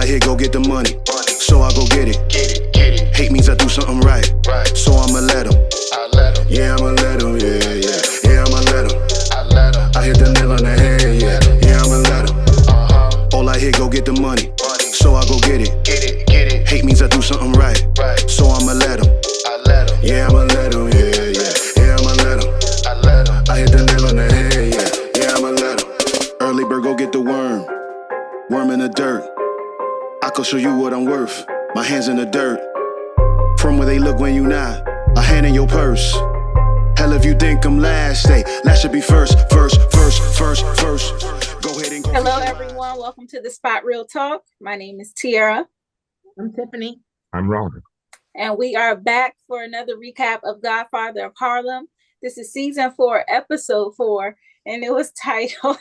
I hear go get the money, so I go get it. Hate means I do something right, so I'ma let him. Yeah, I'ma let him, yeah, I'ma let him. I hit the nail on the head, yeah, I'ma let him. All I hear go get the money, so I go get it. Hate means I do something right, so I'ma let him. Yeah, I'ma let him, yeah, I'ma let him. I hit the nail on the head, yeah, I'ma let him. Early bird go get the worm in the dirt. I could show you what I'm worth, my hands in the dirt. From where they look when you not, a hand in your purse. Hell if you think I'm last, last should be first. Go ahead and go. Hello everyone, welcome to the Spot Real Talk. My name is Tiara. I'm Tiffany. I'm Robert. And we are back for another recap of Godfather of Harlem. This is season 4, episode 4, and it was titled,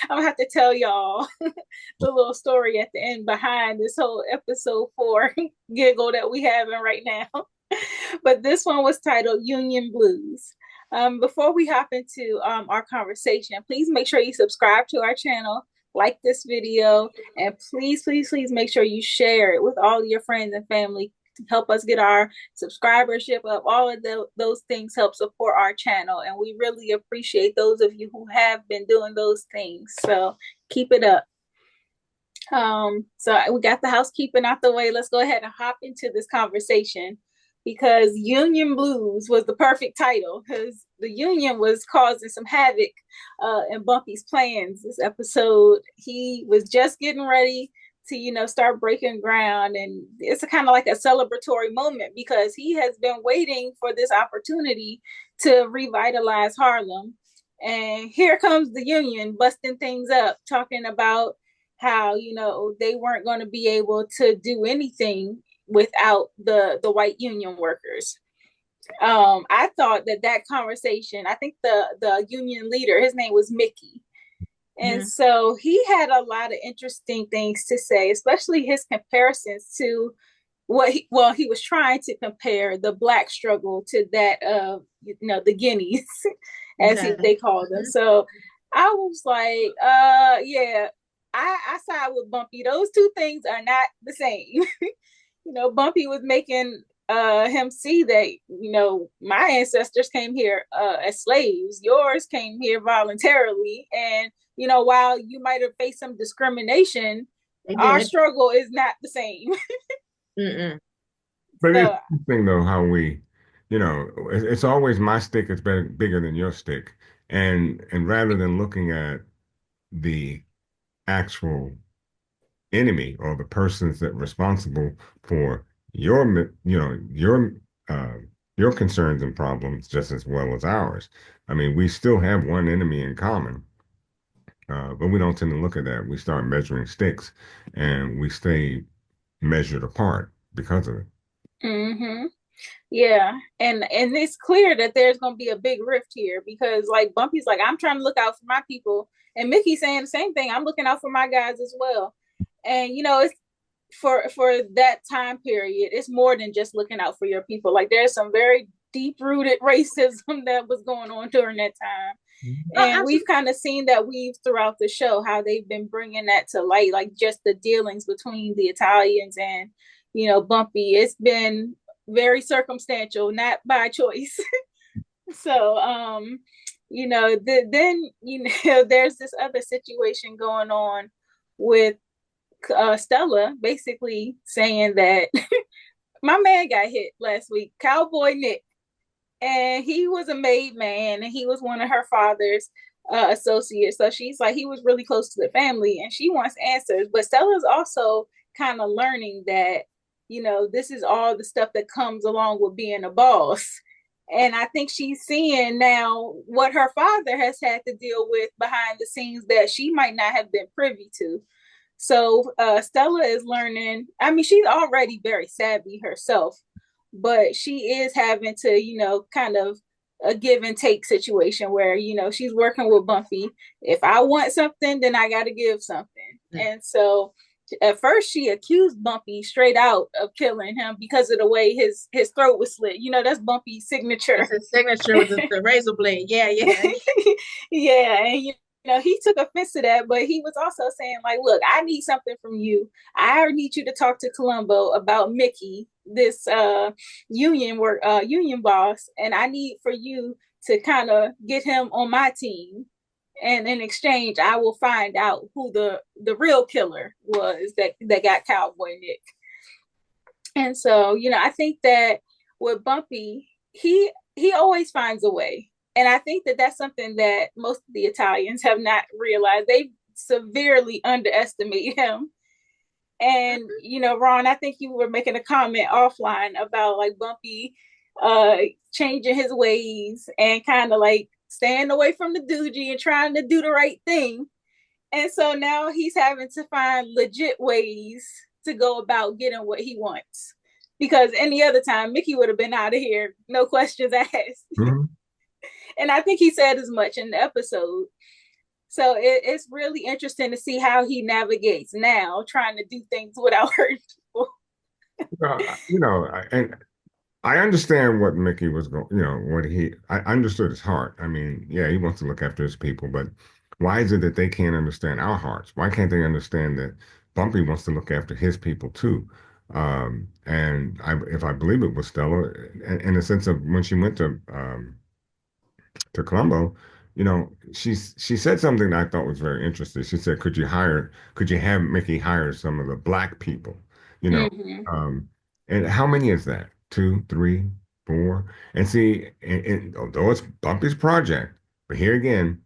I'm gonna have to tell y'all the little story at the end behind this whole episode 4 giggle that we having right now. But this one was titled Union Blues. Before we hop into our conversation, please make sure you subscribe to our channel, like this video, and please make sure you share it with all your friends and family to help us get our subscribership up. All of those things help support our channel, and we really appreciate those of you who have been doing those things. So keep it up. So we got the housekeeping out the way. Let's go ahead and hop into this conversation, because Union Blues was the perfect title, because the Union was causing some havoc in Bumpy's plans this episode. He was just getting ready to, start breaking ground, and it's kind of like a celebratory moment because he has been waiting for this opportunity to revitalize Harlem. And here comes the Union busting things up, talking about how, they weren't going to be able to do anything without the white union workers. I thought that conversation, I think the union leader, his name was Mickey. And so he had a lot of interesting things to say, especially his comparisons to he was trying to compare the Black struggle to that of, the Guineas, as they called them. So I was like, yeah, I side with Bumpy. Those two things are not the same. Bumpy was making him see that, my ancestors came here as slaves. Yours came here voluntarily. And, while you might have faced some discrimination, our struggle is not the same. But it's interesting, though, how we, it's always my stick is bigger than your stick. And rather than looking at the actual enemy or the persons that are responsible for your concerns and problems just as well as ours. I mean, we still have one enemy in common, but we don't tend to look at that. We start measuring sticks, and we stay measured apart because of it. Mm-hmm. Yeah, and it's clear that there's going to be a big rift here because, like, Bumpy's like, I'm trying to look out for my people, and Mickey's saying the same thing. I'm looking out for my guys as well. And, it's for that time period, it's more than just looking out for your people. Like, there's some very deep-rooted racism that was going on during that time. And we've kind of seen that weave throughout the show, how they've been bringing that to light, like just the dealings between the Italians and, Bumpy. It's been very circumstantial, not by choice. So, then, there's this other situation going on with Stella basically saying that my man got hit last week, Cowboy Nick, and he was a made man, and he was one of her father's associates. So she's like, he was really close to the family, and she wants answers. But Stella's also kind of learning that, this is all the stuff that comes along with being a boss. And I think she's seeing now what her father has had to deal with behind the scenes that she might not have been privy to. So Stella is learning. I mean, she's already very savvy herself, but she is having to, kind of a give and take situation where, she's working with Bumpy. If I want something, then I got to give something. And so at first she accused Bumpy straight out of killing him because of the way his throat was slit. That's Bumpy's signature. It's his signature with the razor blade. Yeah. Yeah. And he took offense to that, but he was also saying, like, look, I need something from you. I need you to talk to Columbo about Mickey, this union boss, and I need for you to kind of get him on my team. And in exchange, I will find out who the real killer was that got Cowboy Nick. And so, I think that with Bumpy, he always finds a way. And I think that that's something that most of the Italians have not realized. They severely underestimate him. And, Ron, I think you were making a comment offline about like Bumpy changing his ways and kind of like staying away from the doogie and trying to do the right thing. And so now he's having to find legit ways to go about getting what he wants. Because any other time, Mickey would have been out of here, no questions asked. Mhm. And I think he said as much in the episode. So it's really interesting to see how he navigates now, trying to do things without hurting people. And I understand what Mickey was going, I understood his heart. I mean, yeah, he wants to look after his people, but why is it that they can't understand our hearts? Why can't they understand that Bumpy wants to look after his people too? And if I believe it was Stella, in the sense of when she went to Columbo, she said something that I thought was very interesting. She said, could you have Mickey hire some of the black people? You know, Mm-hmm. and how many is that? Two, three, four? And see, although it's Bumpy's project, but here again,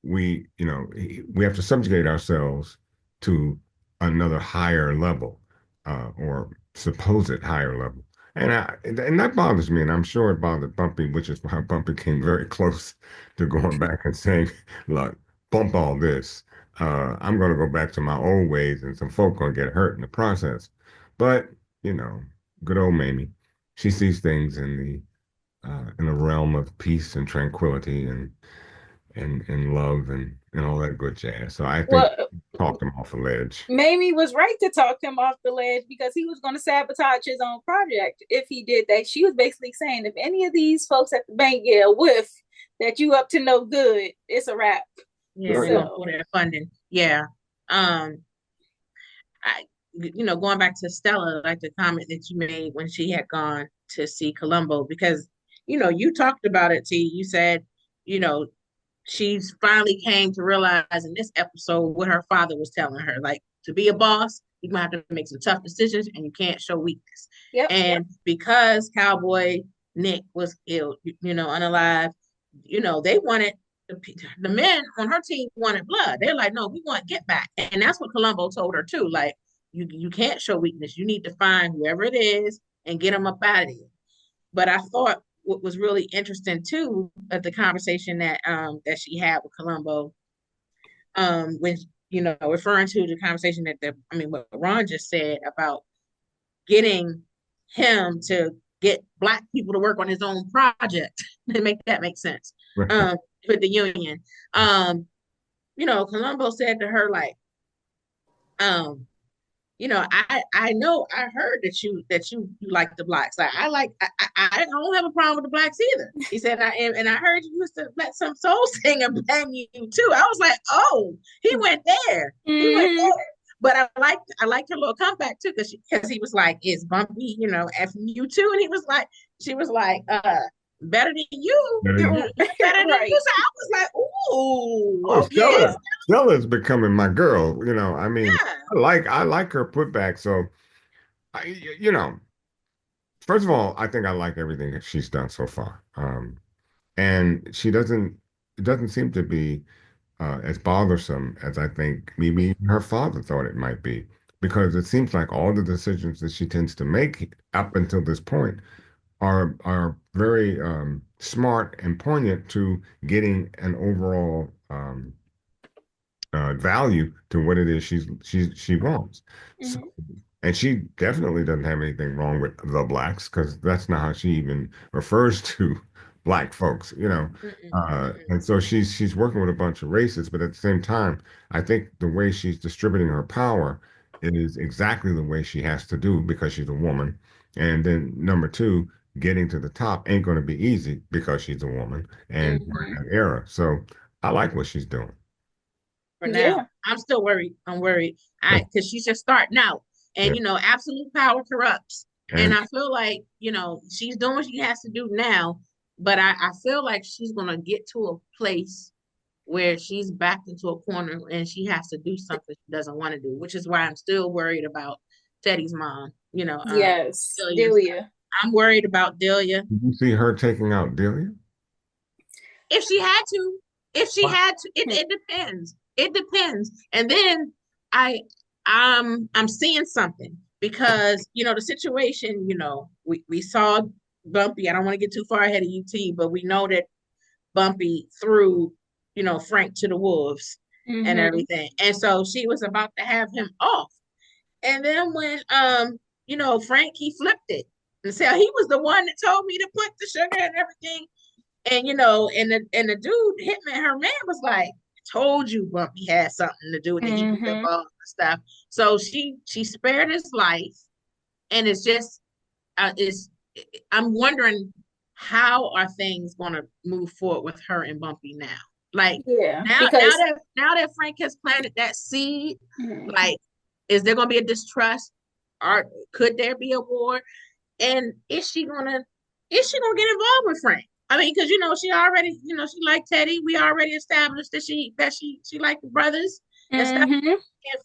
we have to subjugate ourselves to another higher level, or supposed higher level. And that bothers me, and I'm sure it bothered Bumpy, which is why Bumpy came very close to going back and saying, "Look, bump all this. I'm going to go back to my old ways, and some folk going to get hurt in the process." But you know, good old Mamie, she sees things in the realm of peace and tranquility and love and all that good jazz. So I think Well, talked him off the ledge. Mamie was right to talk him off the ledge because he was going to sabotage his own project if he did that. She was basically saying, if any of these folks at the bank get a whiff that you up to no good, it's a wrap. Yeah, they're gonna So, pull their funding. Yeah. Um, I going back to Stella, like the comment that you made when she had gone to see Columbo, because you talked about it, T. You said, you know, she's finally came to realize in this episode what her father was telling her. Like, to be a boss, you're gonna have to make some tough decisions and you can't show weakness. yep. And because Cowboy Nick was ill, unalive, they wanted the men on her team wanted blood. They're like, no, we want get back. And that's what Columbo told her too. Like, you can't show weakness. You need to find whoever it is and get them up out of here. But I thought what was really interesting too of the conversation that she had with Columbo, when referring to the conversation what Ron just said about getting him to get black people to work on his own project to make that make sense. For the union. Columbo said to her, like, um, I know I heard that you like the blacks. Like, I don't have a problem with the blacks either. He said, I heard you used to let some soul singer bang you too. I was like, oh, he went there. He went Mm-hmm. there. But I liked her little comeback too, because he was like, is Bumpy, effing you too? And she was like, better than you. Better than- Better than Right. you. So I was like, ooh, Oh, okay. Stella's becoming my girl. I mean, Yeah. I like her putback. So I, you know, first of all, I think I like everything that she's done so far. And it doesn't seem to be as bothersome as I think maybe even her father thought it might be, because it seems like all the decisions that she tends to make up until this point are very smart and poignant to getting an overall value to what it is she wants. So, Mm-hmm. and she definitely doesn't have anything wrong with the blacks, because that's not how she even refers to black folks, Mm-mm, and so she's working with a bunch of races, but at the same time, I think the way she's distributing her power is exactly the way she has to do because she's a woman. And then number two, getting to the top ain't going to be easy because she's a woman and we're Mm-hmm. in that era. So I like what she's doing. for Yeah. now. I'm still worried. I'm worried. Because she's just starting out. And, absolute power corrupts. And I feel like, she's doing what she has to do now. But I feel like she's going to get to a place where she's backed into a corner and she has to do something she doesn't want to do, which is why I'm still worried about Teddy's mom. Yes, Delia's. Delia. I'm worried about Delia. Did you see her taking out Delia? If she had to, it depends. It depends. And then I'm seeing something because the situation. We saw Bumpy. I don't want to get too far ahead of UT, but we know that Bumpy threw Frank to the wolves and everything, and so she was about to have him off. And then when Frank, he flipped it and said he was the one that told me to put the sugar and everything. And and the dude, Hitman, her man was like, I told you Bumpy had something to do with it. He was involved and stuff. So she spared his life, and it's just I'm wondering how are things going to move forward with her and Bumpy now. Like now that Frank has planted that seed, like is there going to be a distrust, or could there be a war? And is she gonna get involved with Frank? I mean, because she already, she liked Teddy. We already established that she liked the brothers and stuff. And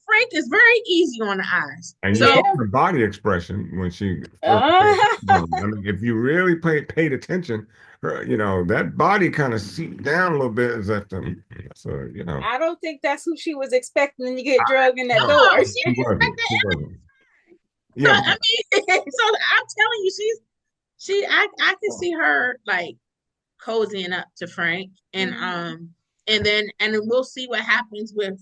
Frank is very easy on the eyes. And you saw her body expression when she I mean, if you really paid attention, her, that body kind of seeped down a little bit as if so, I don't think that's who she was expecting to get drugged in that door. She wasn't. Yeah. So, I mean, so I'm telling you, I can see her like cozying up to Frank, and then we'll see what happens with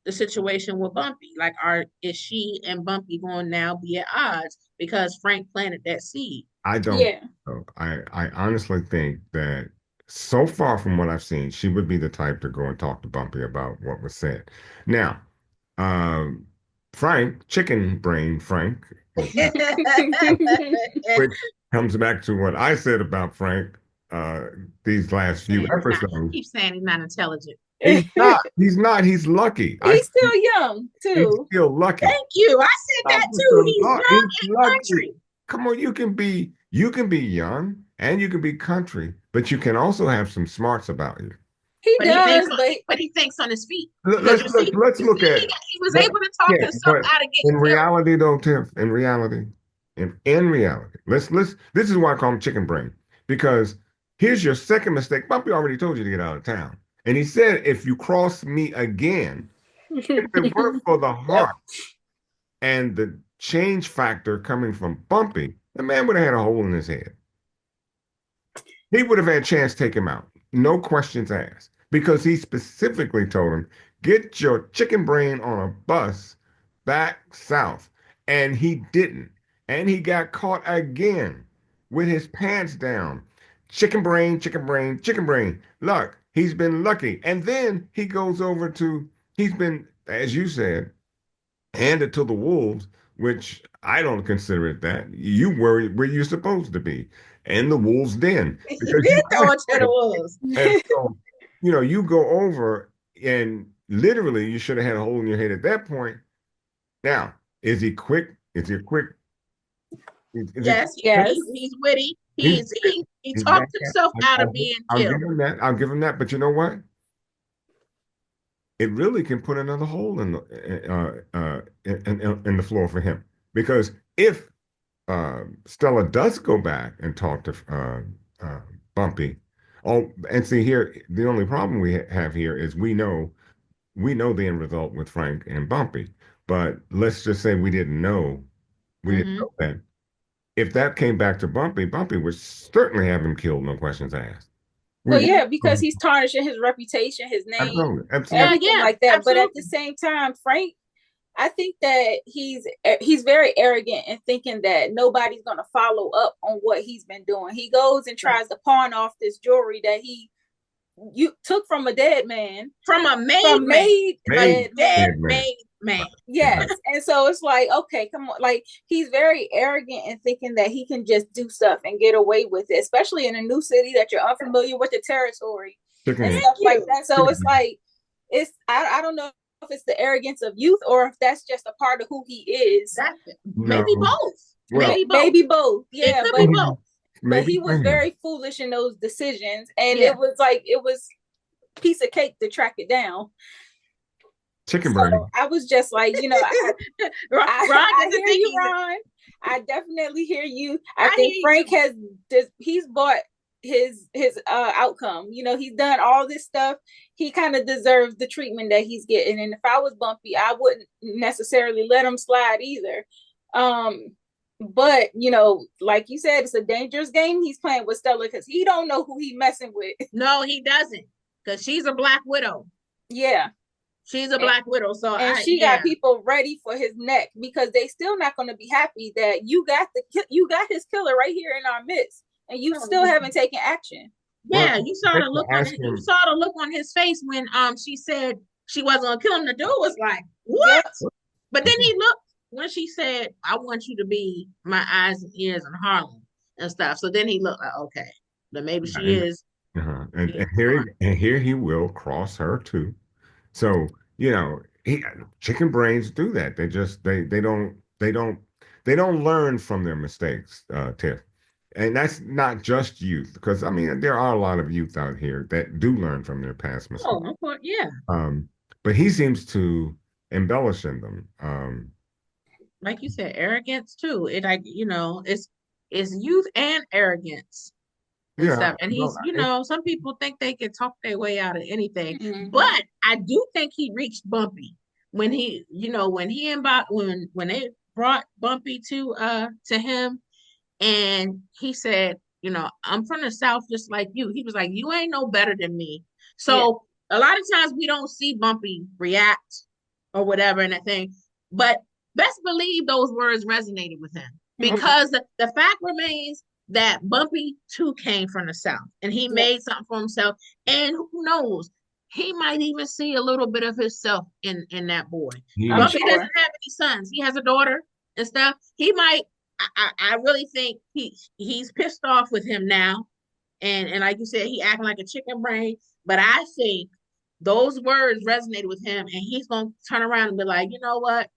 the situation with Bumpy. Like, is she and Bumpy going to now be at odds because Frank planted that seed? I don't. Yeah. I honestly think that so far from what I've seen, she would be the type to go and talk to Bumpy about what was said. Now, Frank, chicken brain Frank, which comes back to what I said about Frank these last few episodes. I keep saying he's not intelligent. He's not. He's lucky. He's still young too. He's still lucky. Thank you. I said that too. He's young and country. Come on, you can be young and you can be country, but you can also have some smarts about you. But he thinks on his feet. Let's look at it. He was able to talk himself out of getting in reality, though, Tiff. In reality, this is why I call him chicken brain, because here's your second mistake. Bumpy already told you to get out of town, and he said, if you cross me again, if it weren't for the heart and the change factor coming from Bumpy, the man would have had a hole in his head. He would have had a chance to take him out. No questions asked, because he specifically told him, get your chicken brain on a bus back south. And he didn't. And he got caught again with his pants down. Chicken brain, chicken brain, chicken brain. Look, he's been lucky. And then he goes over he's been, as you said, handed to the wolves, which I don't consider it that. You were where you're supposed to be. And the wolves den. He did throw it to the wolves. And so, you go over and literally you should have had a hole in your head at that point. Now, is he quick? Is he quick? Yes. He's witty. He talked himself out of being killed. I'll give him that. But you know what? It really can put another hole in the floor for him. Because if Stella does go back and talk to Bumpy. Oh, and see here, the only problem we have here is we know the end result with Frank and Bumpy, but let's just say we didn't know that. If that came back to Bumpy would certainly have him killed, no questions asked. Well, yeah, because he's tarnishing his reputation, his name, absolutely. Like that. Absolutely. But at the same time, Frank, I think that he's very arrogant in thinking that nobody's going to follow up on what he's been doing. He goes and tries to pawn off this jewelry that you took from a dead man. From a dead man. Yes. And so it's like, okay, come on. Like, he's very arrogant in thinking that he can just do stuff and get away with it, especially in a new city that you're unfamiliar with the territory and stuff like that. So it's like, I don't know if it's the arrogance of youth or if that's just a part of who he is. That's No. maybe both. Well, Maybe both. It Yeah, could but be both. maybe he was training. very foolish in those decisions, and Yeah. it was piece of cake to track it down. Chicken brain. So I was just like, you know, I Ron hear you, Ron. I definitely hear you. I think Frank he's bought his outcome. You know, he's done all this stuff. He kind of deserves the treatment that he's getting. And if I was Bumpy, I wouldn't necessarily let him slide either. But you know, like you said, it's a dangerous game he's playing with Stella because he don't know who he's messing with. No, he doesn't, because she's a Black Widow. Yeah. She's a Black Widow, so she got people ready for his neck because they still not going to be happy that you got his killer right here in our midst, and you still haven't taken action. Yeah, Well, you saw the look on his face when she said she wasn't gonna kill him. The dude was like, "What?" Yep. But then he looked when she said, "I want you to be my eyes and ears in Harlem and stuff." So then he looked like, okay, then maybe she is. And here he will cross her too. So, you know, chicken brains do that. They don't learn from their mistakes, Tiff. And that's not just youth, because I mean there are a lot of youth out here that do learn from their past mistakes. Oh, yeah. But he seems to embellish in them. Like you said, arrogance too. It like, you know, it's youth and arrogance. And stuff. And he's, you know, some people think they can talk their way out of anything, but I do think he reached Bumpy when he, you know, when they brought Bumpy to him, and he said, you know, I'm from the South just like you. He was like, you ain't no better than me. So a lot of times we don't see Bumpy react or whatever and that thing, but best believe those words resonated with him, because the fact remains that Bumpy too came from the South and he made something for himself. And who knows, he might even see a little bit of himself in that boy. Bumpy doesn't have any sons. He has a daughter and stuff. He might, I really think he's pissed off with him now. And like you said, he acting like a chicken brain. But I think those words resonated with him, and he's going to turn around and be like, you know what?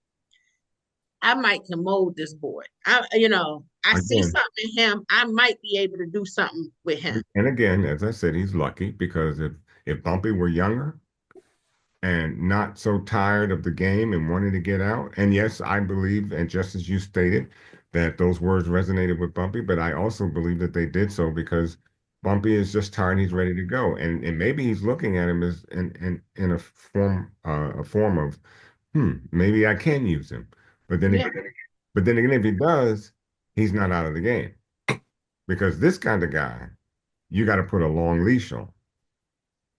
I might commode this boy. I see something in him. I might be able to do something with him. And again, as I said, he's lucky, because if Bumpy were younger and not so tired of the game and wanted to get out, and yes, I believe, and just as you stated, that those words resonated with Bumpy, but I also believe that they did so because Bumpy is just tired. He's ready to go, and maybe he's looking at him as in a form of, maybe I can use him. But then again, if he does, he's not out of the game, because this kind of guy, you got to put a long leash on.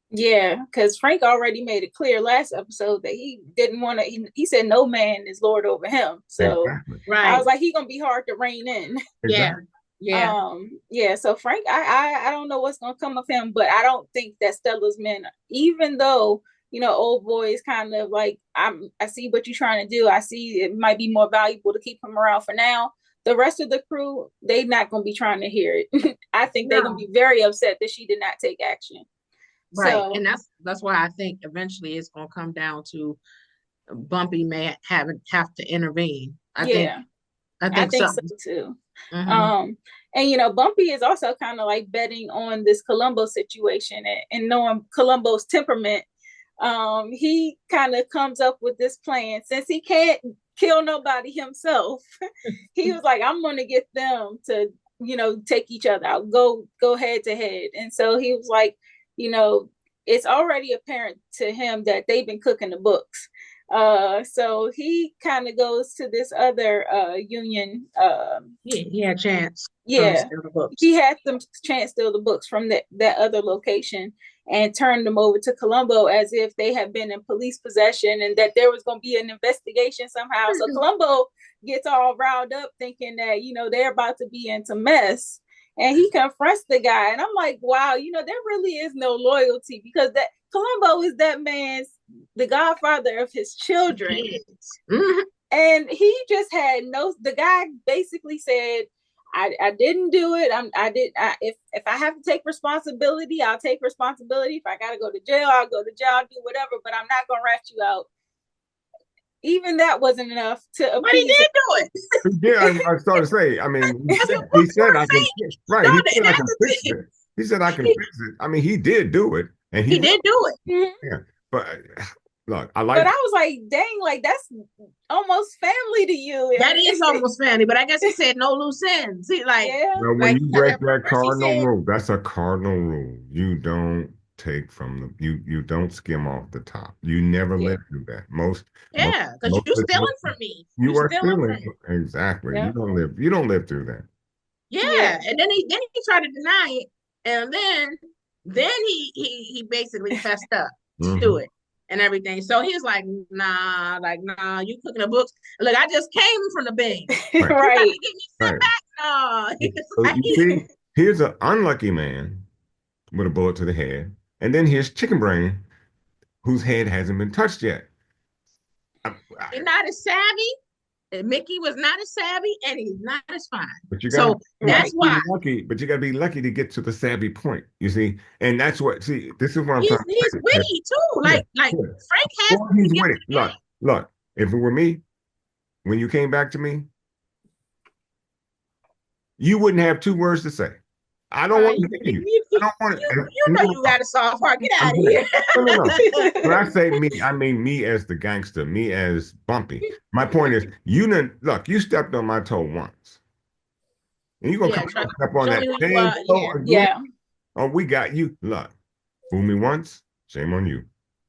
Yeah, because Frank already made it clear last episode that he didn't want to. He said no man is lord over him. So I was like, he's gonna be hard to rein in. Exactly. Yeah. So Frank, I don't know what's gonna come of him, but I don't think that Stella's men, even though, you know, old boy is kind of like, I see what you're trying to do. I see it might be more valuable to keep him around for now. The rest of the crew, they're not going to be trying to hear it. I think they're going to be very upset that she did not take action. Right. So, and that's why I think eventually it's going to come down to Bumpy may have to intervene. I think so too. And you know, Bumpy is also kind of like betting on this Columbo situation, and knowing Columbo's temperament. He kind of comes up with this plan, since he can't kill nobody himself. He was like, I'm going to get them to, you know, take each other out, go head to head. And so he was like, you know, it's already apparent to him that they've been cooking the books. So he kind of goes to this other union. He had a chance. Yeah, he had them chance steal the books from that other location and turn them over to Columbo as if they had been in police possession and that there was going to be an investigation somehow. So Columbo gets all riled up thinking that, you know, they're about to be into mess. And he confronts the guy. And I'm like, wow, you know, there really is no loyalty, because that Columbo is that man's, the godfather of his children. And he just had the guy basically said, I didn't do it. If I have to take responsibility, I'll take responsibility. If I got to go to jail, I'll go to jail, I'll do whatever, but I'm not going to rat you out even that wasn't enough to But he appease did it. do it. Yeah, I started to say. I mean, That's what he books said were I can. saying. Right. No, He said I that's can the fix thing. it. He said I can He, fix it. I mean, he did do it, and he did do it. Mhm. yeah. But look, I But like. I was like, dang, like that's almost family to you. That is almost family, but I guess he said no loose ends. He Yeah. Well, when like you because break at that first he cardinal said, rule, that's a cardinal rule. You don't take from the you don't skim off the top. You never Yeah. live through that. Most yeah, because most you're of stealing from me. you You're are stealing from stealing. me. Exactly. Yeah. You don't live through that. Yeah, and then he tried to deny it, and then he basically fessed up to Hmm. it and everything. So he was like, nah, you cooking the books. Look, I just came from the bing. Right. You about Right. to get me sent Right. back? No. He was So like, you see, here's an unlucky man with a bullet to the head, and then here's Chicken Brain, whose head hasn't been touched yet. I- he's I- not as savvy. Mickey was not as savvy, and he's not as fine. but you gotta So you that's Right. gotta be why lucky. But you gotta be lucky to get to the savvy point. You see, and that's what. See, this is what I'm trying to he's say. witty too. Yeah, Like yeah. Frank has Or the he's gift with of it. the Look, gab. look. If it were me, when you came back to me, you wouldn't have two words to say. I don't want to hear you. I don't want to. You know you got a soft heart. Get out I'm of saying, here. no, no, no. When I say me, I mean me as the gangster, me as Bumpy. My point is, you didn't look. You stepped on my toe once, and you're gonna come Yeah, back try and to step on show that me who you same are. toe Yeah, again. Yeah. Oh, we got you. Look, fool me once, shame on you.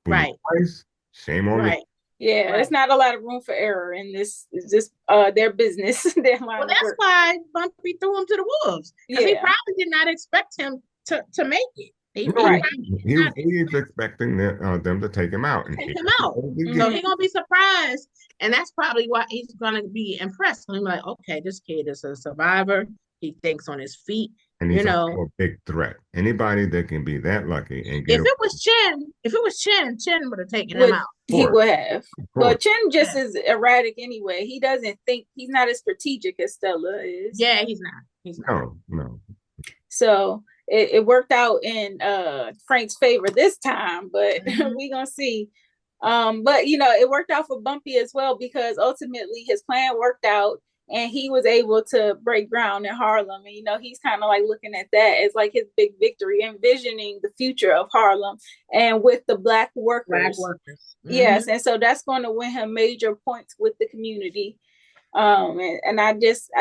Fool me right, twice, shame on me. right, Yeah. right. There's not a lot of room for error in this. It's just their business, their Well, line of that's work. why Bumpy threw him to the wolves because he Yeah. probably did not expect him to make it. He No, Right. probably did he not is expecting them to take him out, and take here him he out. goes So again. he gonna be surprised, and that's probably why he's gonna be impressed. He'll be like, okay, this kid is a survivor. He thinks on his feet. And You he's also know, a big threat. Anybody that can be that lucky and get if away, it was Chin would have taken him Would out. he course, would have. of course. But Chin just Yeah, is erratic anyway. He doesn't think he's not as strategic as Stella is. yeah, he's not. He's not. No, no. So it worked out in Frank's favor this time, but Mhm. we gonna see. But you know, it worked out for Bumpy as well because ultimately his plan worked out and he was able to break ground in Harlem. And you know, he's kind of like looking at that as like his big victory, envisioning the future of Harlem and with the black Black workers. workers. Yes, and so that's going to win him major points with the community. And I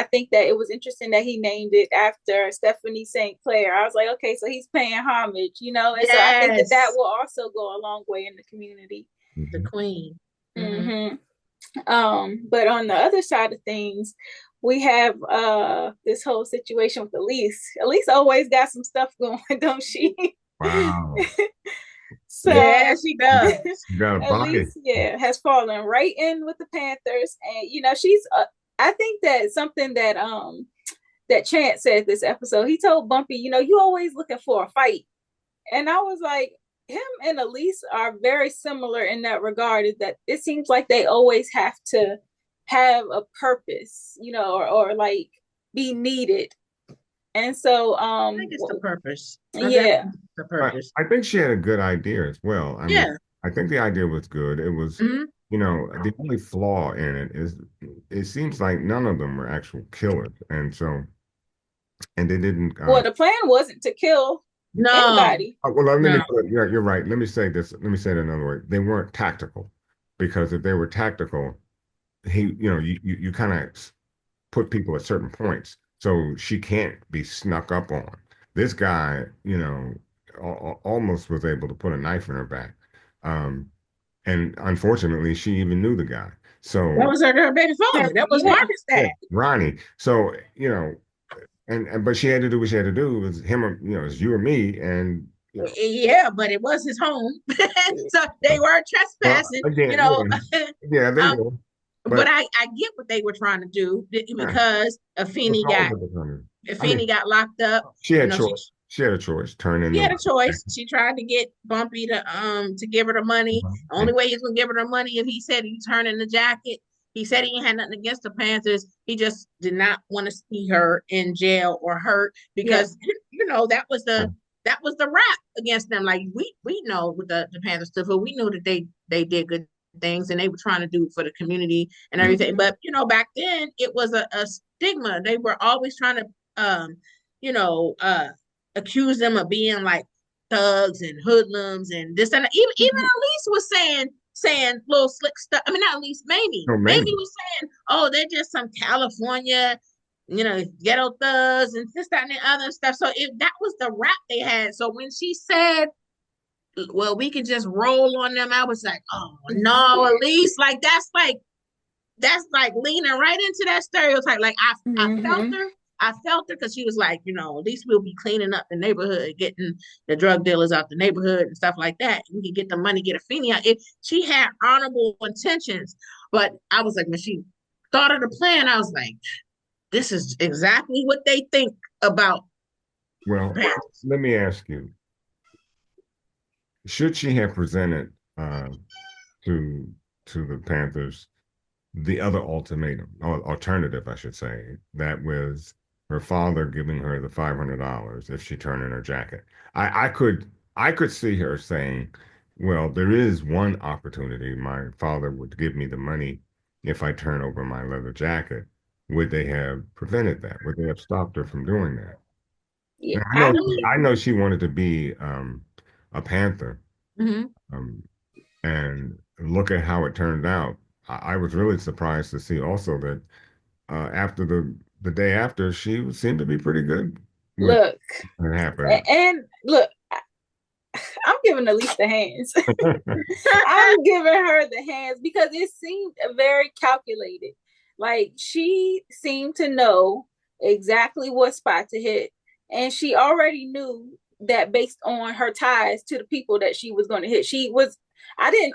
think that it was interesting that he named it after Stephanie St. Clair. I was like, okay, so he's paying homage, you know, and so I think that Yes, will also go a long way in the community. the Mhm. queen. Mhm. Hmm. But on the other side of things, we have this whole situation with Elise. Elise always got some stuff going, don't she? Wow. So Yeah, she does. You got a body. Elise, yeah, has fallen right in with the Panthers, and you know she's. I think that something that Chance said this episode. He told Bumpy, you know, you always looking for a fight, and I was like, him and Elise are very similar in that regard. Is that it seems like they always have to have a purpose, you know, or like be needed, and so I think it's the purpose. I yeah, definitely think it's the purpose. I think she had a good idea as well. I mean, Yeah. I think the idea was good. It was, Mhm. the only flaw in it is it seems like none of them were actual killers. And so, and they didn't, well, the plan wasn't to kill No, anybody. well, let me no. put it, yeah, you're right. Let me say this. Let me say it another way. They weren't tactical because if they were tactical, you kind of put people at certain points. So she can't be snuck up on. This guy, almost was able to put a knife in her back. Um, and unfortunately, she even knew the guy. That So, was her baby father. That was Yeah. Margaret's yeah, dad. Ronnie. So, but she had to do what she had to do. It was him, or, it's you or me. And, Yeah, but it was his home. So they were well, trespassing, again, yeah, they um, were. but But I get what they were trying to do yeah, because what's wrong with the I mean, Afeni got locked up. she You had know, choice. She had a choice. Turn in she the had a choice. She tried to get Bumpy to give her the money. The only and way he's gonna give her the money if he said he turned in the jacket. He said he ain't had nothing against the Panthers. He just did not want to see her in jail or hurt Yeah. because that was the rap against them. Like we know with the Panthers stuff, but we knew that they did good things, and they were trying to do for the community and everything. But back then it was a stigma. They were always trying to you know, accuse them of being like thugs and hoodlums and this and that. Even Elise was saying little slick stuff. I mean, not Elise, Mamie. No, Mamie maybe. was saying, "Oh, they're just some California, ghetto thugs and this, that, and the other stuff." So that was the rap they had. So when she said, "Well, we could just roll on them," I was like, "Oh no, Elise, like that's like leaning right into that stereotype." Like I felt her. I felt her because she was like, at least we'll be cleaning up the neighborhood, getting the drug dealers out the neighborhood and stuff like that. We can get the money, get a fee out. She had honorable intentions, but I was like, when she thought of the plan, I was like, this is exactly what they think about. Well, let me ask you, should she have presented to the Panthers the other ultimatum, or alternative, I should say, that was her father giving her the $500 if she turned in her jacket? I could see her saying, well, there is one opportunity. My father would give me the money if I turn over my leather jacket. Would they have prevented that? Would they have stopped her from doing that? Yeah, And I know she wanted to be a Panther. Mm-hmm. And look at how it turned out. I was really surprised to see also that after the day after, she seemed to be pretty good with look, what happened. and look, I'm giving Elise the hands. I'm giving her the hands because it seemed very calculated. Like she seemed to know exactly what spot to hit, and she already knew that based on her ties to the people that she was going to hit.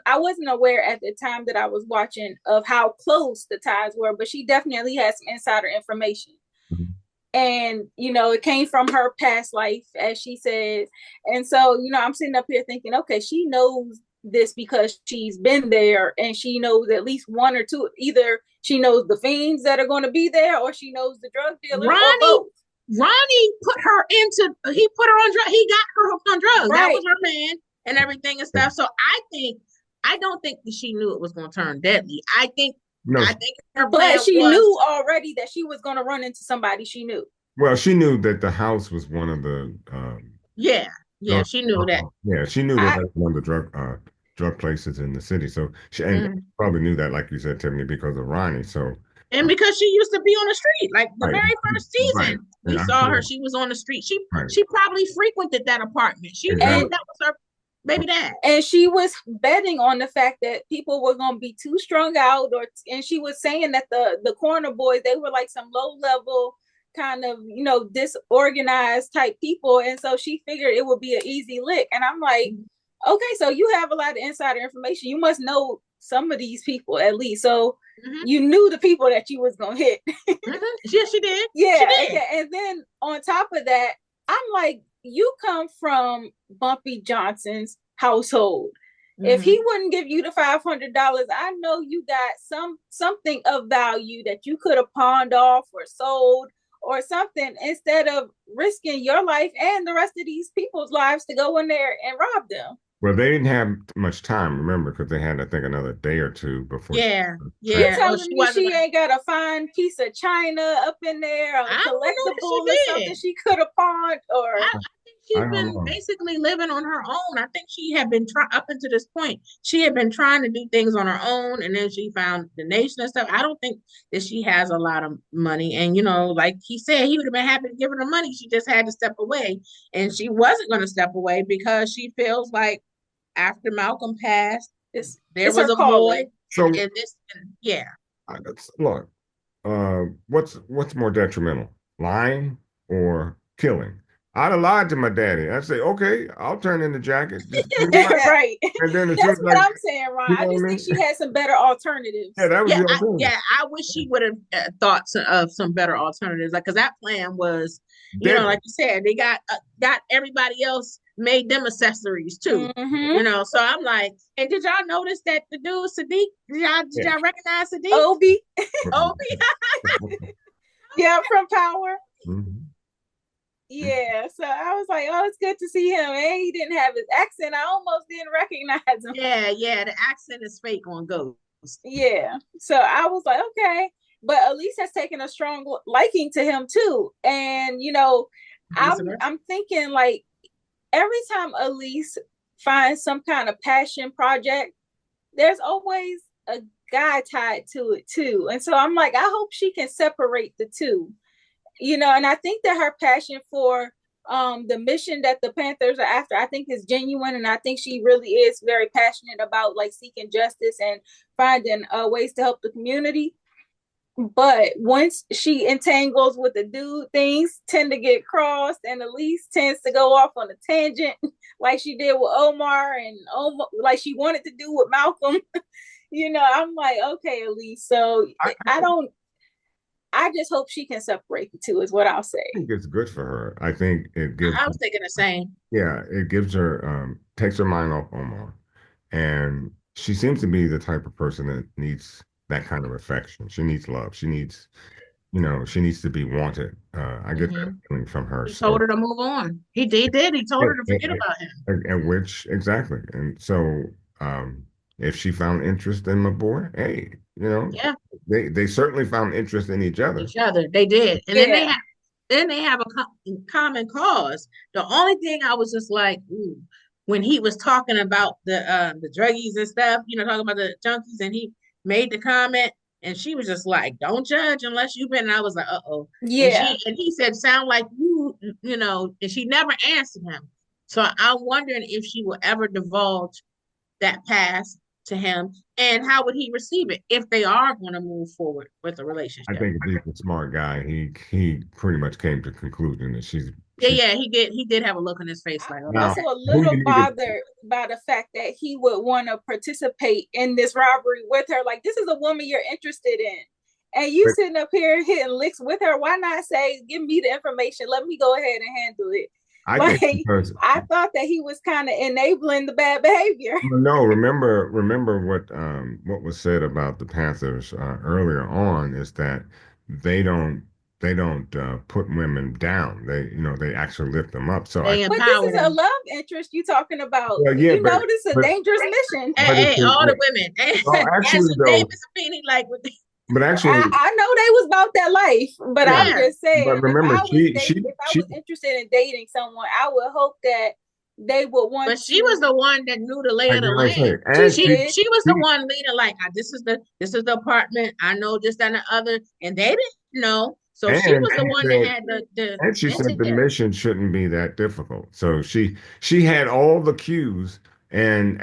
I wasn't aware at the time that I was watching of how close the ties were, but she definitely has some insider information. Mhm. And it came from her past life, as she says. And so I'm sitting up here thinking, okay, she knows this because she's been there, and she knows at least one or two. Either she knows the fiends that are going to be there, or she knows the drug dealers, or both. Ronnie put her on drugs. He got her hooked on drugs. Right. That was her man and everything and stuff. So I don't think that she knew it was going to turn deadly. I think her plan but she knew already that she was going to run into somebody. She knew. Well, she knew that the house was one of the she knew that. Yeah, she knew that was one of the drug places in the city. So she probably knew that, like you said, Tiffany, because of Ronnie. So because she used to be on the street, like the very first season, we saw her. She was on the street. She probably frequented that apartment. She knew that was her baby dad, and she was betting on the fact that people were going to be too strung out, and she was saying that the corner boys, they were like some low level kind of disorganized type people, and so she figured it would be an easy lick. And I'm like, okay, so you have a lot of insider information. You must know some of these people at least. So you knew the people that you was gonna hit. Yes, she did. Yeah. She did. Okay. And then on top of that, I'm like, you come from Bumpy Johnson's household. If he wouldn't give you the $500, I know you got something of value that you could have pawned off or sold or something, instead of risking your life and the rest of these people's lives to go in there and rob them. Well, they didn't have much time, remember, because they had, I think, another day or two before. You're telling me she ain't got a fine piece of china up in there, a collectible or something she could have pawned? Or I think she's been basically living on her own. I think she had been up until this point. She had been trying to do things on her own, and then she found the nation and stuff. I don't think that she has a lot of money. And like he said, he would have been happy to give her the money. She just had to step away, and she wasn't going to step away because she feels like after Malcolm passed, there was a void. So look, what's more detrimental, lying or killing? I'd have lied to my daddy. I'd say, okay, I'll turn in the jacket. Right. And then that's what I'm saying, Ron. I just think she had some better alternatives. Yeah, that was the alternative. I wish she would have thought of some better alternatives, because that plan was, like you said, they got everybody else, made them accessories too. So I'm like, and did y'all notice that the dude Sadiq? Did y'all recognize Sadiq? Obi. Obi. Yeah, from Power. Yeah, so I was like, oh, it's good to see him. And he didn't have his accent. I almost didn't recognize him. Yeah, the accent is fake on Ghost. Yeah. So I was like, okay. But Elise has taken a strong liking to him too. And I'm thinking like every time Elise finds some kind of passion project, there's always a guy tied to it too. And so I'm like, I hope she can separate the two. And I think that her passion for the mission that the Panthers are after, I think is genuine, and I think she really is very passionate about like seeking justice and finding ways to help the community. But once she entangles with the dude, things tend to get crossed, and Elise tends to go off on a tangent, like she did with Omar, and like she wanted to do with Malcolm. I'm like, okay, Elise. So I just hope she can separate the two, is what I'll say. I think it's good for her. I think it gives. I was thinking the same. Yeah, it gives her takes her mind off Omar, and she seems to be the type of person that needs that kind of affection. She needs love. She needs, she needs to be wanted. I get that feeling from her. He told her to move on. He did. He told her to forget about him. And which exactly. And so, if she found interest in my boy, hey, yeah, they certainly found interest in each other. They did, and then they have a common cause. The only thing I was just like, ooh, when he was talking about the druggies and stuff, talking about the junkies, and he made the comment, and she was just like, "Don't judge unless you've been." And I was like, "Uh-oh." Yeah. And he said, "Sound like you," and she never answered him. So I'm wondering if she will ever divulge that past to him, and how would he receive it if they are going to move forward with a relationship? I think if he's a smart guy, he pretty much came to the conclusion that she's he did have a look on his face like, I'm also a little bothered by the fact that he would want to participate in this robbery with her. Like, this is a woman you're interested in, and you sitting up here hitting licks with her. Why not say, give me the information, let me go ahead and handle it? I thought that he was kind of enabling the bad behavior. No, remember what was said about the Panthers earlier on is that they don't put women down. They actually lift them up. So but this is a love interest you talking about. Well, yeah, this is a dangerous mission. Hey, all the women. Well, actually, but actually, I know they was about that life, but I'm just saying. But remember, if I was interested in dating someone, I would hope that they would want. But she was the one that knew the lay of the land. She was the one leading, like, this is the apartment. I know this, that, and the other, and they didn't know. So she was the one that had the. And she said the mission shouldn't be that difficult. So she had all the cues, and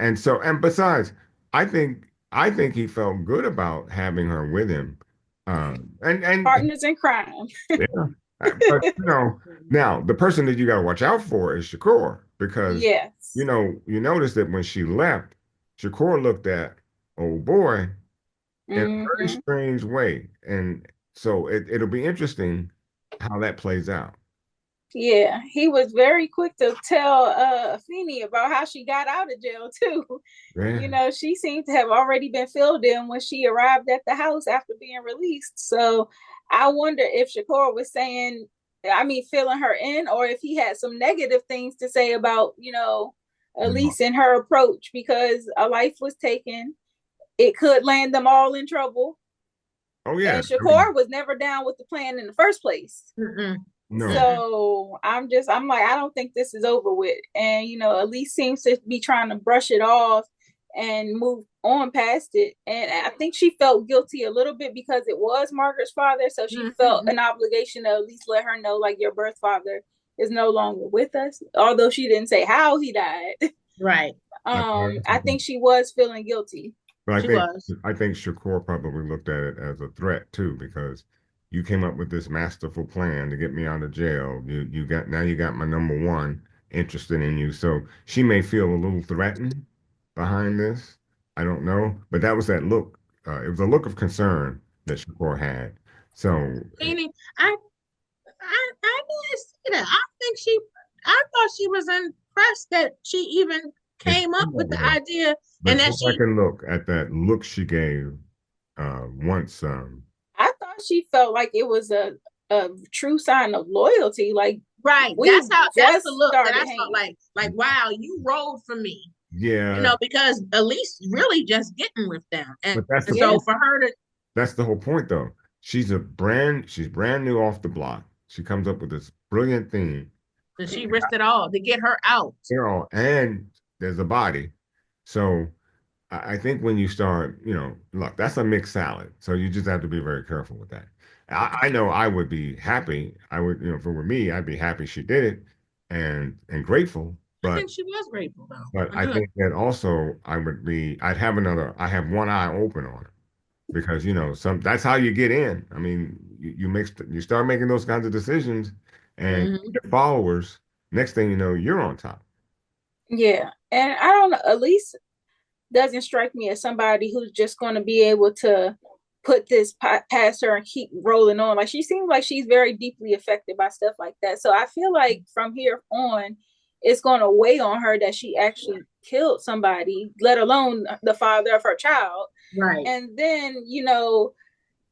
besides, I think he felt good about having her with him, and partners in crime. Yeah, but now the person that you got to watch out for is Shakur, because you notice that when she left, Shakur looked at old boy in a very strange way, and so it'll be interesting how that plays out. Yeah, he was very quick to tell Feeny about how she got out of jail too. Yeah. She seemed to have already been filled in when she arrived at the house after being released. So I wonder if Shakur was filling her in, or if he had some negative things to say about, Elise and her approach, because a life was taken. It could land them all in trouble. Oh yeah. And Shakur was never down with the plan in the first place. No. So I'm like, I don't think this is over with. And, Elise seems to be trying to brush it off and move on past it. And I think she felt guilty a little bit because it was Margaret's father. So she felt an obligation to at least let her know, like, your birth father is no longer with us. Although she didn't say how he died. Right. I think she was feeling guilty. But I think Shakur probably looked at it as a threat too, because you came up with this masterful plan to get me out of jail. You got my number one interested in you. So she may feel a little threatened behind this. I don't know, but that was that look. It was a look of concern that Shakur had. So I didn't see that. I thought she was impressed that she even came up with the idea, and that I can look at that look she gave once. I thought she felt like it was a true sign of loyalty. Like, Right. We That's the just look that started I felt hanging. like, wow, you rode for me. Yeah, Because Elise really just getting with them. And, but that's and the Yeah. so for her to, that's the whole point, though. She's brand new off the block. She comes up with this brilliant theme. she risked it all to get her out. They're all, and there's a body. So I think when you start, look, that's a mixed salad. So you just have to be very careful with that. I know I would be happy. I would, if it were me, I'd be happy she did it and grateful. I But think she was grateful though. but I I do. think that also I have one eye open on it because that's how you get in. I mean, you start making those kinds of decisions and Mhm. your followers, next thing you know, you're on top. Yeah. And I don't know, Elise doesn't strike me as somebody who's just going to be able to put this past her and keep rolling on. Like, she seems like she's very deeply affected by stuff like that. So I feel like from here on, it's going to weigh on her that she actually killed somebody, let alone the father of her child. Right. And then,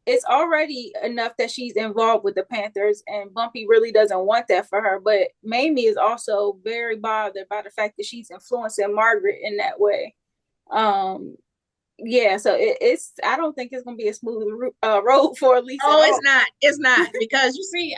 it's already enough that she's involved with the Panthers, and Bumpy really doesn't want that for her. But Mamie is also very bothered by the fact that she's influencing Margaret in that way. Yeah, so it's I don't think it's gonna be a smooth road for Elise at Oh, all. it's not because you see,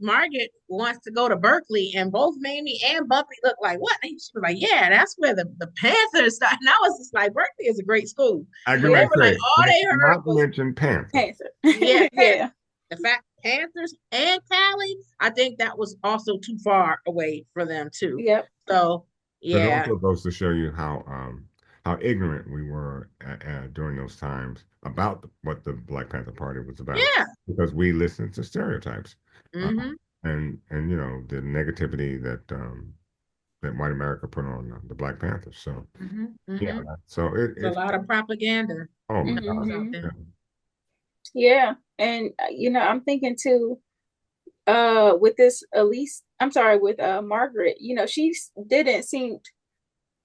Margaret wants to go to Berkeley, and both Mamie and Bumpy look like what? And she was like, yeah, that's where the Panthers start. And I was just like, Berkeley is a great school, I but do they I were like, say, all they heard not was mention Panther. Panther. yeah, Yeah. the fact Panthers and Cali. I think that was also too far away for them too. Yep. So But it yeah, also goes to show you how ignorant we were during those times about what the Black Panther Party was about, yeah. because we listened to stereotypes uh, Hmm. and the negativity that white America put on the Black Panthers. So Hmm. yeah, Hmm. so A lot of propaganda oh my that was God, out Hmm. there. yeah. Yeah. And I'm thinking too, with this Elise, I'm sorry, with Margaret, she didn't seem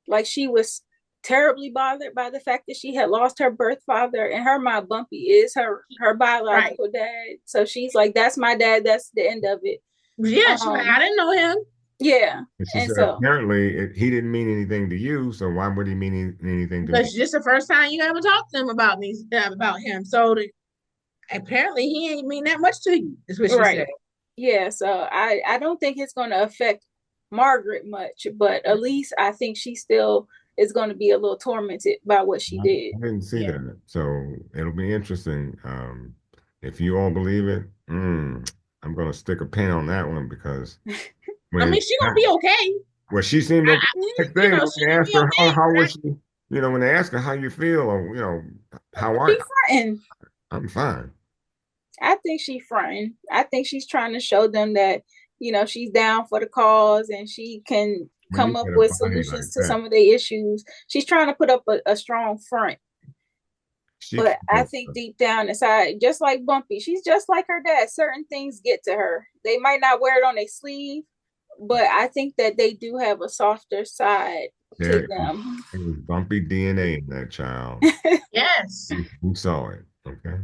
like she was terribly bothered by the fact that she had lost her birth father. In her mind, Bumpy is her Right. biological dad. So she's like, that's my dad, that's the end of it. Yeah, she's like, I Um, didn't know him. yeah. And she And said so apparently he didn't mean anything to you, so why would he mean anything to me? Because this the first time you ever talked to him about me about him. So apparently he ain't mean that much to you, is what she said. right. Yeah, so I don't think it's going to affect Margaret much, but at least I think she still is going to be a little tormented by what she did. I didn't see Yeah. that. So it'll be interesting. If you all believe it, I'm going to stick a pin on that one because I when mean, she gonna be okay. well, she seemed okay next day when She they gonna asked be her okay. how Right? was she, when they asked her how you feel or how She fronting. I'm fine. I think she fronting. I think she's trying to show them that, she's down for the cause and she can When you come up get a with body like solutions to that, some of the issues. She's trying to put up a strong front. she But I can think deep down inside, just like Bumpy, she's just like her dad. Certain things get to her. They might not wear it on their sleeve, but I think that they do have a softer side to there them. it was bumpy DNA in that child. Yes. We saw it. Okay.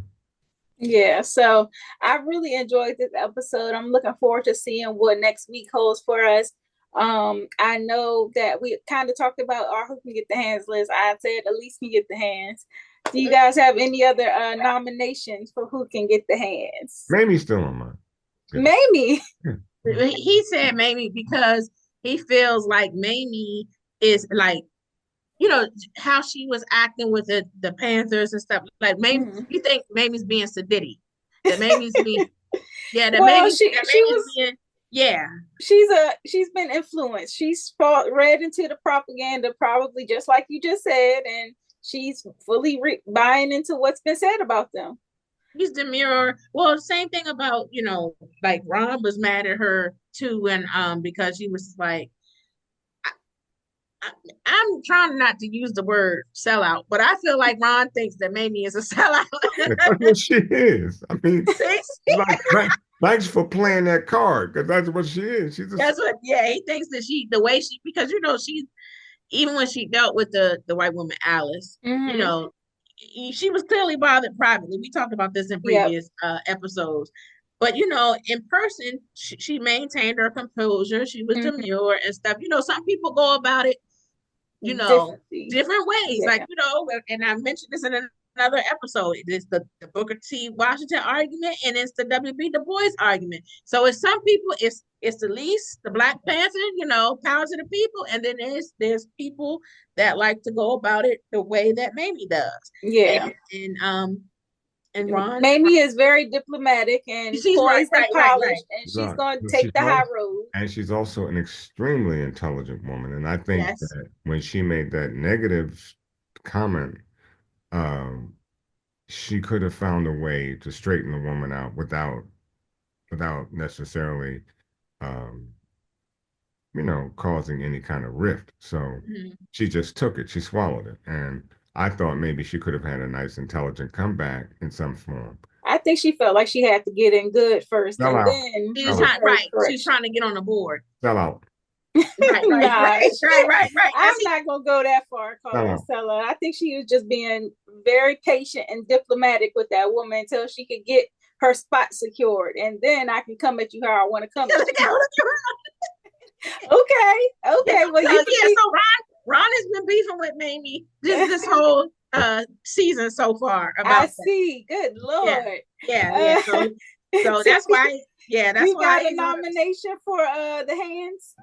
Yeah, so I really enjoyed this episode. I'm looking forward to seeing what next week holds for us. I know that we kind of talked about our who can get the hands list. I said Elise can get the hands. Do you guys have any other nominations for who can get the hands? Maybe still on mine. Yeah. Maybe. He said maybe because he feels like Mamie is like, how she was acting with the Panthers and stuff. Like maybe Mhm. you think Mamie's being sedity. That Mamie's being Well, she that Mamie's was being yeah. she's been influenced. She's read into the propaganda, probably just like you just said, and she's fully buying into what's been said about them. He's demure. Well, same thing about, like Ron was mad at her too, and because she was like, I'm trying not to use the word sellout, but I feel like Ron thinks that Mamie is a sellout. That's what she is. I mean, like, thanks for playing that card because that's what she is. She's a That's what, yeah, he thinks that the way she, because she, even when she dealt with the white woman Alice, she was clearly bothered privately. We talked about this in Yep. previous episodes, But you know, in person, she maintained her composure. She was Mhm. demure and stuff. You know, some people go about it, you know, Differently. different ways. Yeah. Like, you know, and I mentioned this in another episode. It's the Booker T. Washington argument, and it's the W.B. Du Bois argument. So it's some people, it's Elise, the Black Panther, you know, power to the people, and then there's people that like to go about it the way that Mamie does. Yeah. And Ron, Mamie is very diplomatic and she's poised and right. polished, and she's Right. going to But take the high road. and she's also an extremely intelligent woman. And I think Yes. that when she made that negative comment, um, she could have found a way to straighten the woman out without necessarily um, causing any kind of rift. So Mhm. she just took it, she swallowed it. And I thought maybe she could have had a nice, intelligent comeback in some form. I think she felt like she had to get in good first, Sell and out. then She's Sell out. trying, right. She's trying to get on the board. Sell out. Right. Nah, Right. I'm not gonna go that far, Sell calling out. Stella. I think she was just being very patient and diplomatic with that woman until she could get her spot secured, and then I can come at you how I want to come at you. Okay. Well, you can so Ron has been beefing with Mamie this whole season so far about I see. Good Lord. Yeah. So that's why. Yeah, that's you why got a nomination for the hands.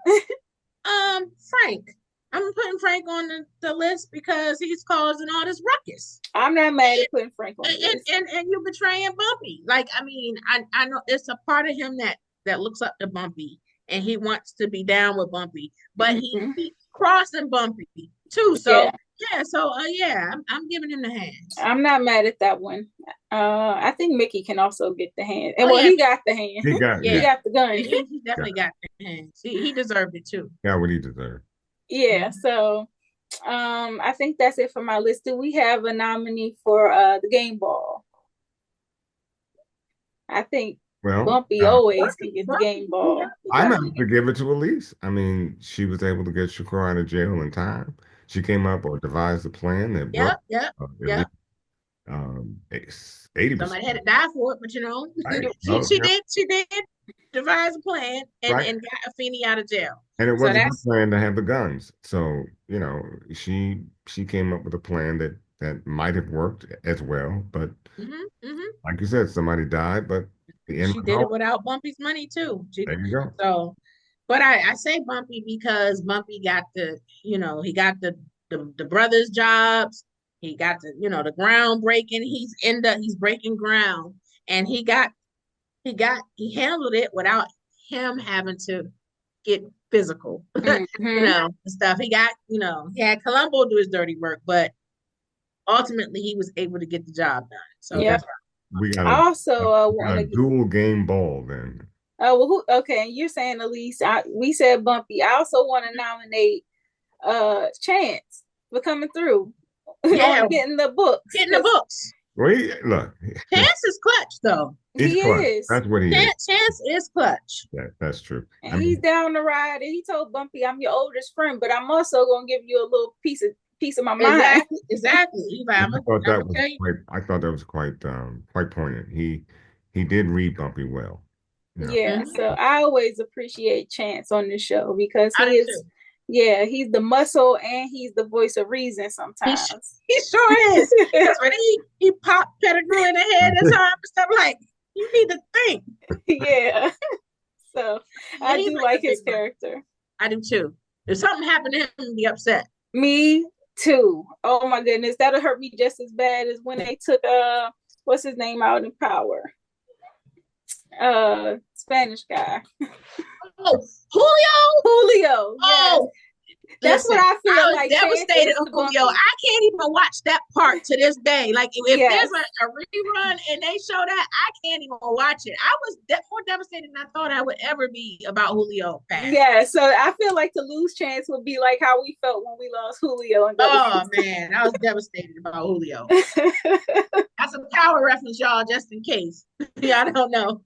Frank. I'm putting Frank on the list because he's causing all this ruckus. I'm not mad at putting Frank on the list. And you're betraying Bumpy. Like, I mean, I know it's a part of him that looks up to Bumpy and he wants to be down with Bumpy, but he's crossing Bumpy too. So I'm giving him the hands. I'm not mad at that one. I think Mickey can also get the hand. And he got the hand. He got the gun. He definitely got the hands. He deserved it too. Yeah, what he deserved. Yeah, so I think that's it for my list. Do we have a nominee for the game ball? I think Bumpy always can get the game ball. I'm going to give it to Elise. I mean, she was able to get Shakur out of jail in time. She came up or devised a plan that worked. Yeah. 80%. Somebody had to die for it, but she did devise a plan and got Afeni out of jail. And it wasn't her plan to have the guns. So, she came up with a plan that might have worked as well. But like you said, somebody died, but she did it without Bumpy's money too. There you go. So, but I say Bumpy because Bumpy got he got the brothers' jobs. He got the ground breaking. He's breaking ground, and he handled it without him having to get physical, and stuff. He got, he had Columbo do his dirty work, but ultimately he was able to get the job done. So that's right. We got a dual game ball then. Oh, well, okay. You're saying Elise. We said Bumpy. I also want to nominate Chance for coming through. Yeah, getting the books. Look. Chance is clutch though. He clutch. is. That's what he is. Chance is clutch. Yeah, that's true. And he's down the ride, and he told Bumpy, "I'm your oldest friend, but I'm also gonna give you a little piece of my mind." Exactly. I thought that was quite poignant. He did read Bumpy well. Yeah. So I always appreciate Chance on this show because he's the muscle and he's the voice of reason sometimes. He sure is. That's when he popped Pettigrew in the head and stuff like, you need to think. Yeah. So I do like his character. I do too. If something happened to him, I'd be upset. Me too. Oh my goodness. That'll hurt me just as bad as when they took what's his name out in Power? Spanish guy. Oh, Julio. Yes. That's what I feel like. Devastated on Julio. I can't even watch that part to this day. Like if there's a rerun and they show that, I can't even watch it. I was more devastated than I thought I would ever be about Julio. Yeah, so I feel like to lose Chance would be like how we felt when we lost Julio. Oh man, I was devastated about Julio. That's a Power reference, y'all, just in case. Yeah, I don't know.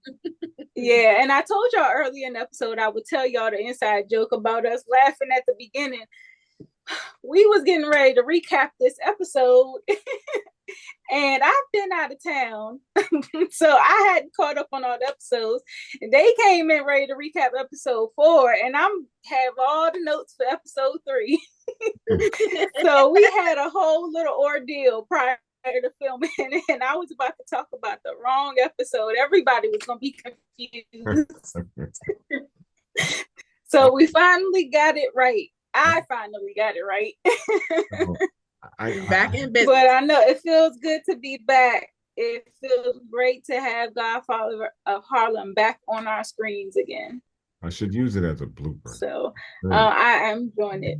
Yeah, and I told y'all earlier in the episode I would tell y'all the inside joke about us laughing at the beginning. We was getting ready to recap this episode, And I've been out of town, so I hadn't caught up on all the episodes. And they came in ready to recap episode 4, and I'm have all the notes for episode 3. So we had a whole little ordeal prior to filming, and I was about to talk about the wrong episode. Everybody was going to be confused. So we finally got it right. I finally got it right. Back in business. But I know it feels good to be back. It feels great to have Godfather of Harlem back on our screens again. I should use it as a blooper. So I am enjoying it.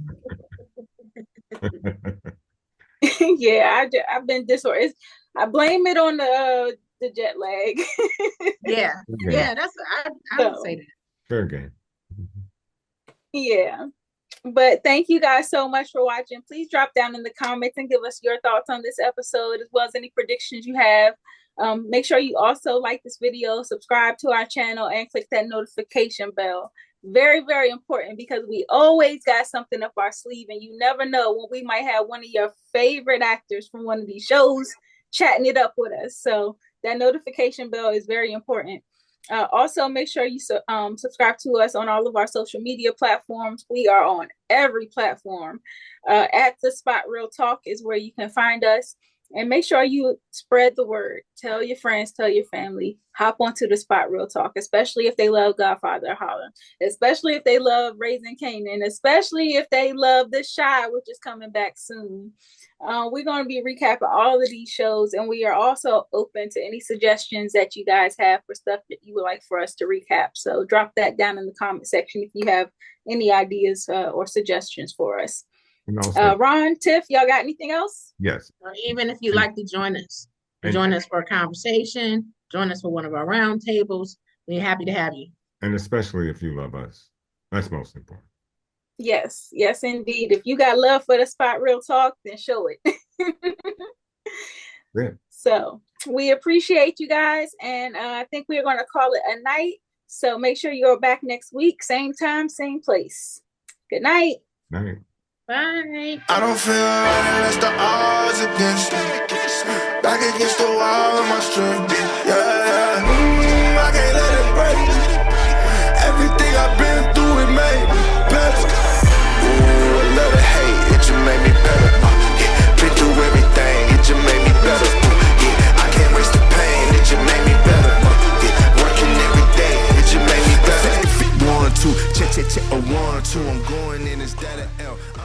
Yeah, I've been disorganized. I blame it on the jet lag. Yeah, that's I would say that. Fair game. Yeah. But thank you guys so much for watching. Please drop down in the comments and give us your thoughts on this episode, as well as any predictions you have. Make sure you also like this video, subscribe to our channel, and click that notification bell. Very, very important, because we always got something up our sleeve, and you never know when we might have one of your favorite actors from one of these shows chatting it up with us. So that notification bell is very important. Also, make sure you subscribe to us on all of our social media platforms. We are on every platform. At The Spot Real Talk is where you can find us. And make sure you spread the word. Tell your friends, tell your family. Hop onto The Spot Real Talk, especially if they love Godfather of Harlem, especially if they love Raising Kanan, especially if they love The Shy, which is coming back soon. We're going to be recapping all of these shows, and we are also open to any suggestions that you guys have for stuff that you would like for us to recap. So drop that down in the comment section if you have any ideas or suggestions for us. Ron, Tiff, y'all got anything else? Yes. Or even if you'd like to join us for a conversation, join us for one of our round tables. We're happy to have you. And especially if you love us. That's most important. Yes, indeed. If you got love for The Spot Real Talk, then show it. Yeah. So we appreciate you guys, and I think we're going to call it a night. So make sure you're back next week, same time, same place. Good night. Night. Bye. I don't feel right unless the odds against me. Back against the wall with my strength.